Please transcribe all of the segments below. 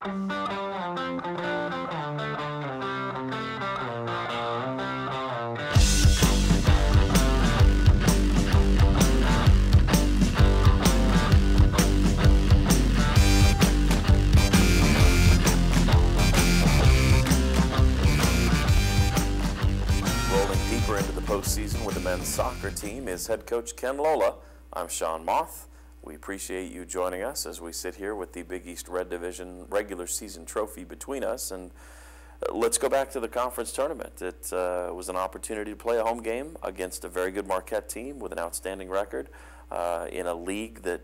Into the postseason with the men's soccer team is head coach Ken Lola. I'm Sean Moth. We appreciate you joining us as we sit here with the Big East Red Division regular season trophy between us. And let's go back to the conference tournament. It was an opportunity to play a home game against a very good Marquette team with an outstanding record in a league that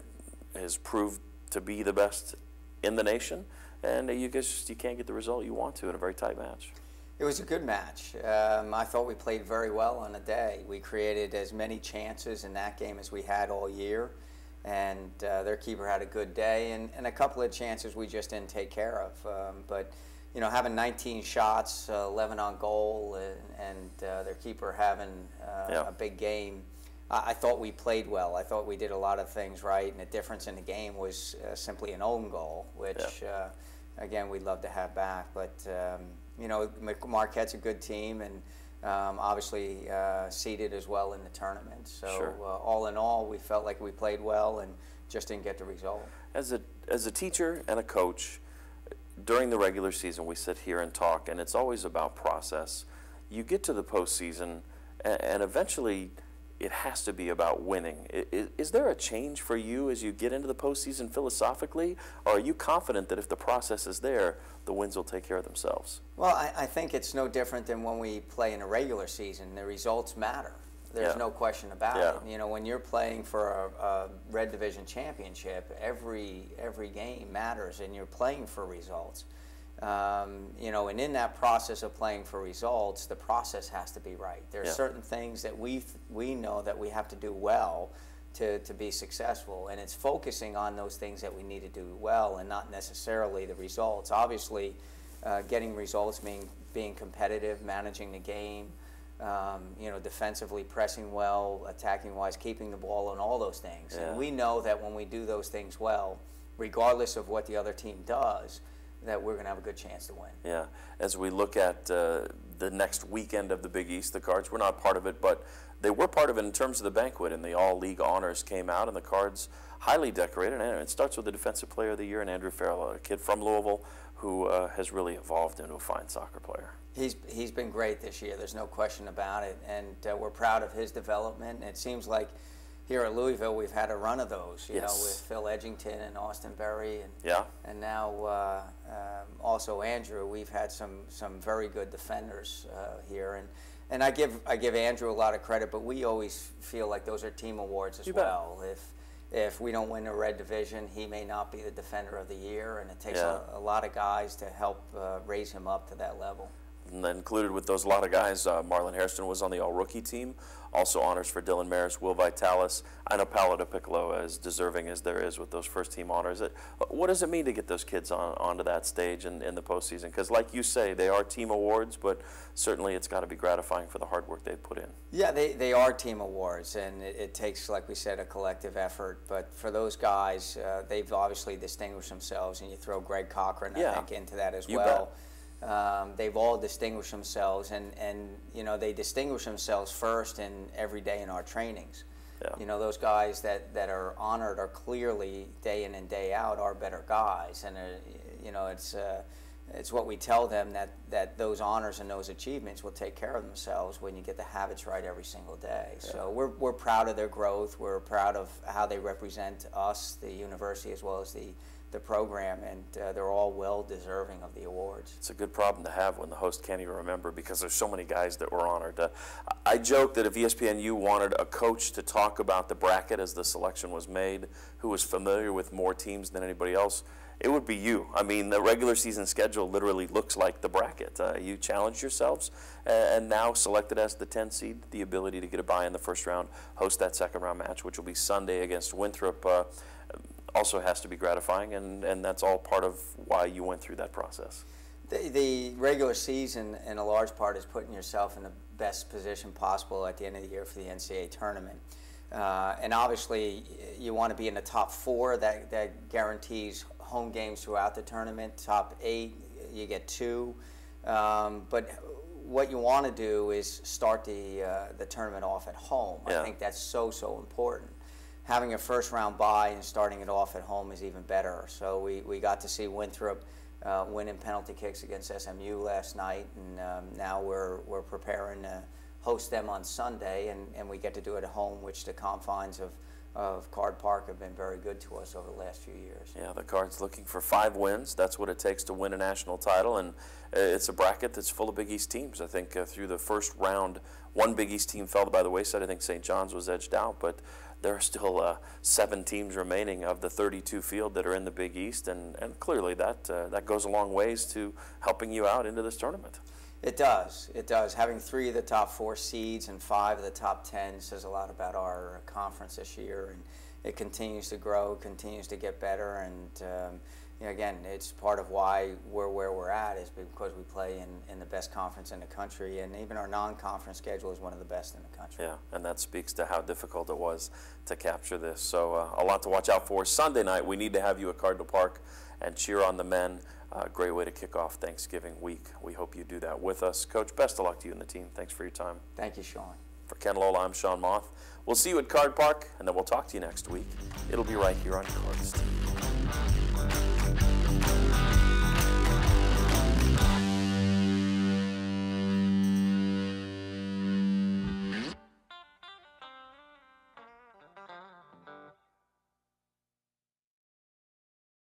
has proved to be the best in the nation. And you can't get the result you want to in a very tight match. It was a good match. I thought we played very well on the day. We created as many chances in that game as we had all year, and their keeper had a good day, and a couple of chances we just didn't take care of. But you know, having 19 shots, 11 on goal, and their keeper having a big game, I thought we played well. I thought we did a lot of things right, and the difference in the game was simply an own goal, which again, we'd love to have back. But you know, Marquette's a good team, and obviously seeded as well in the tournament. So all in all, we felt like we played well and just didn't get the result. As a teacher and a coach, during the regular season, we sit here and talk, and it's always about process. You get to the postseason, and eventually it has to be about winning. Is there a change for you as you get into the postseason philosophically, or are you confident that if the process is there, the wins will take care of themselves? Well, I think it's no different than when we play in a regular season. The results matter. There's no question about it. You know, when you're playing for a Red Division championship, every game matters, and you're playing for results. You know, and in that process of playing for results, the process has to be right. There are certain things that we know that we have to do well to be successful, and it's focusing on those things that we need to do well and not necessarily the results. Obviously, getting results mean being competitive, managing the game, you know, defensively pressing well, attacking-wise, keeping the ball, and all those things. And we know that when we do those things well, regardless of what the other team does, that we're going to have a good chance to win. Yeah. As we look at the next weekend of the Big East, the Cards were not part of it, but they were part of it in terms of the banquet, and the All-League honors came out, and the Cards highly decorated. And it starts with the Defensive Player of the Year and Andrew Farrell, a kid from Louisville who has really evolved into a fine soccer player. He's been great this year. There's no question about it, and we're proud of his development. And it seems like here at Louisville, we've had a run of those, you know, with Phil Edgington and Austin Berry, and now also Andrew. We've had some very good defenders here, and I give Andrew a lot of credit, but we always feel like those are team awards as well. If we don't win a Red Division, he may not be the Defender of the Year, and it takes a lot of guys to help raise him up to that level. And then included with those lot of guys, Marlon Hairston was on the All-Rookie team. Also honors for Dylan Maris, Will Vitalis. I know Paolo DiPiccolo, as deserving as there is with those first-team honors. What does it mean to get those kids onto that stage in the postseason? Because like you say, they are team awards, but certainly it's got to be gratifying for the hard work they've put in. Yeah, they are team awards, and it takes, like we said, a collective effort. But for those guys, they've obviously distinguished themselves, and you throw Greg Cochrane, I think, into that as well. They've all distinguished themselves, and you know, they distinguish themselves first and every day in our trainings. You know, those guys that are honored are clearly day in and day out are better guys, and you know, it's what we tell them, that those honors and those achievements will take care of themselves when you get the habits right every single day. So we're proud of their growth. We're proud of how they represent us, the university, as well as the program, and they're all well deserving of the awards. It's a good problem to have when the host can't even remember, because there's so many guys that were honored. I joke that if ESPNU wanted a coach to talk about the bracket as the selection was made, who was familiar with more teams than anybody else, it would be you. I mean, the regular season schedule literally looks like the bracket. You challenged yourselves, and now selected as the 10 seed, the ability to get a bye in the first round, host that second round match, which will be Sunday against Winthrop. Also has to be gratifying, and that's all part of why you went through that process. The regular season, in a large part, is putting yourself in the best position possible at the end of the year for the NCAA tournament. And obviously, you want to be in the top 4. That guarantees home games throughout the tournament. Top 8, you get 2. But what you want to do is start the tournament off at home. Yeah. I think that's so important. Having a first round bye and starting it off at home is even better. So we got to see Winthrop win in penalty kicks against SMU last night, and now we're preparing to host them on Sunday, and we get to do it at home, which the confines of Card Park have been very good to us over the last few years. Yeah, the Cards looking for 5 wins. That's what it takes to win a national title, and it's a bracket that's full of Big East teams. I think through the first round, one Big East team fell by the wayside. I think St. John's was edged out, but there are still 7 teams remaining of the 32 field that are in the Big East, and clearly that goes a long ways to helping you out into this tournament. It does. It does. Having 3 of the top 4 seeds and 5 of the top 10 says a lot about our conference this year, and it continues to grow, continues to get better, and again, it's part of why we're where we're at is because we play in the best conference in the country, and even our non-conference schedule is one of the best in the country. Yeah, and that speaks to how difficult it was to capture this. So a lot to watch out for. Sunday night, we need to have you at Cardinal Park and cheer on the men. Great way to kick off Thanksgiving week. We hope you do that with us. Coach, best of luck to you and the team. Thanks for your time. Thank you, Sean. For Ken Lola, I'm Sean Moth. We'll see you at Card Park, and then we'll talk to you next week. It'll be right here on CardsTV.